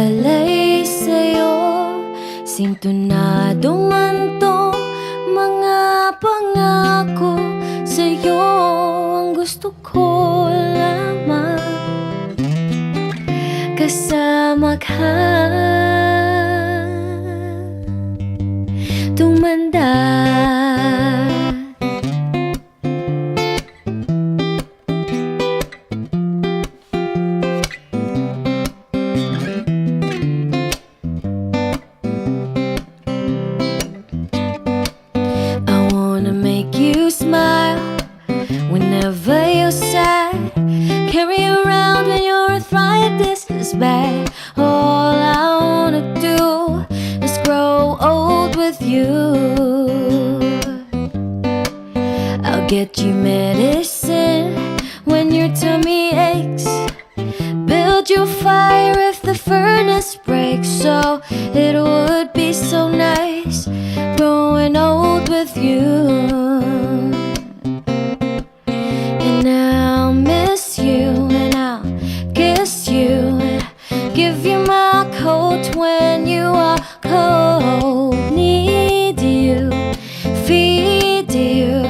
Iaalay sa'yo, sintonado man tong mga pangako. Sa'yo ang gusto ko lamang, kasama ka, tumanda. Whenever you're sad, carry around when your arthritis is bad. All I wanna do is grow old with you. I'll get you medicine when your tummy aches, build you fire if the furnace breaks. So it would be so nice growing old with you. I'll miss you and I'll kiss you and give you my coat when you are cold. Need you, feed you,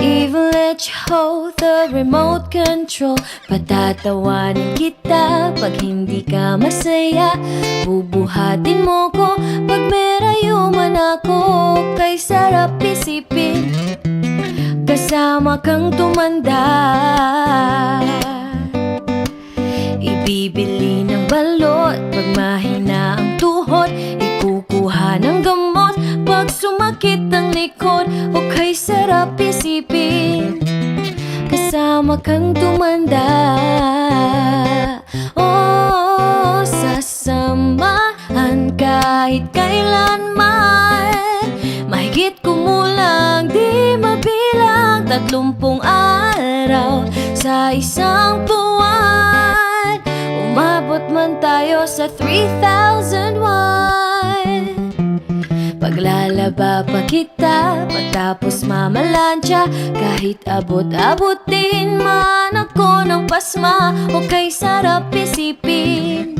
even let you hold the remote control. Patatawanin kita pag hindi ka masaya, bubuhatin mo ko pag merayo man ako. Kay sarap isipin, kasama kang tumanda. Ibibili ng balot pag mahina ang tuhod, ikukuha ng gamot pag sumakit ang likod. O kay sarap isipin, kasama kang tumanda. Oh, sasamahan kahit kailanman, mahigit kumulang di mabilang 30 araw sa isang buwan. Umabot man tayo sa 3001, paglalaba pa kita pagtapos mamalansya, kahit abot-abotin man ako ng pasma. O kay sarap isipin,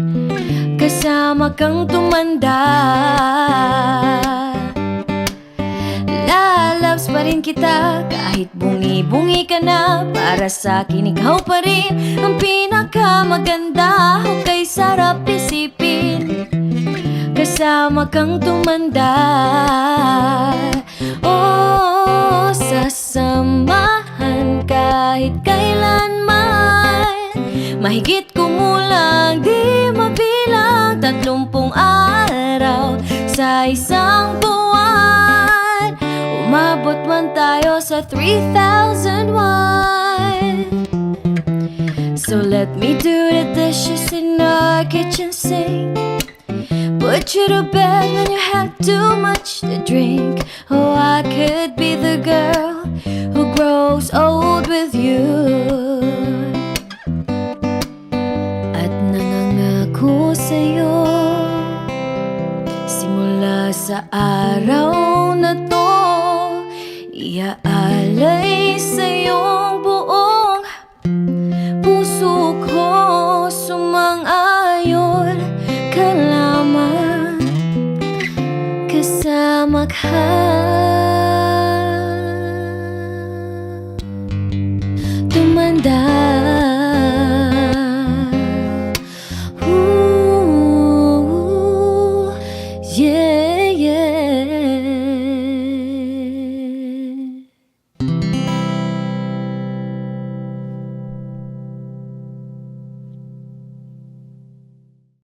kasama kang tumanda. Lalabs pa rin kita kahit bungi-bungi ka na, para sa akin ikaw pa rin ang pinakamaganda. O kay sarap isipin, kasama kang tumanda. Oh, sasamahan kahit kailanman, mahigit kumulang di mabilang 30 araw sa isang buwan. Umabot man tayo sa 3001. So let me do the dishes in our kitchen sink, put you to bed when you have too much to drink. Oh, I could be the girl who grows old with you. At nangangako sa'yo, simula sa araw na to, iaalay sa'yong buong puso ko. Sumang-ayon ka lamang, kasama ka, tumanda.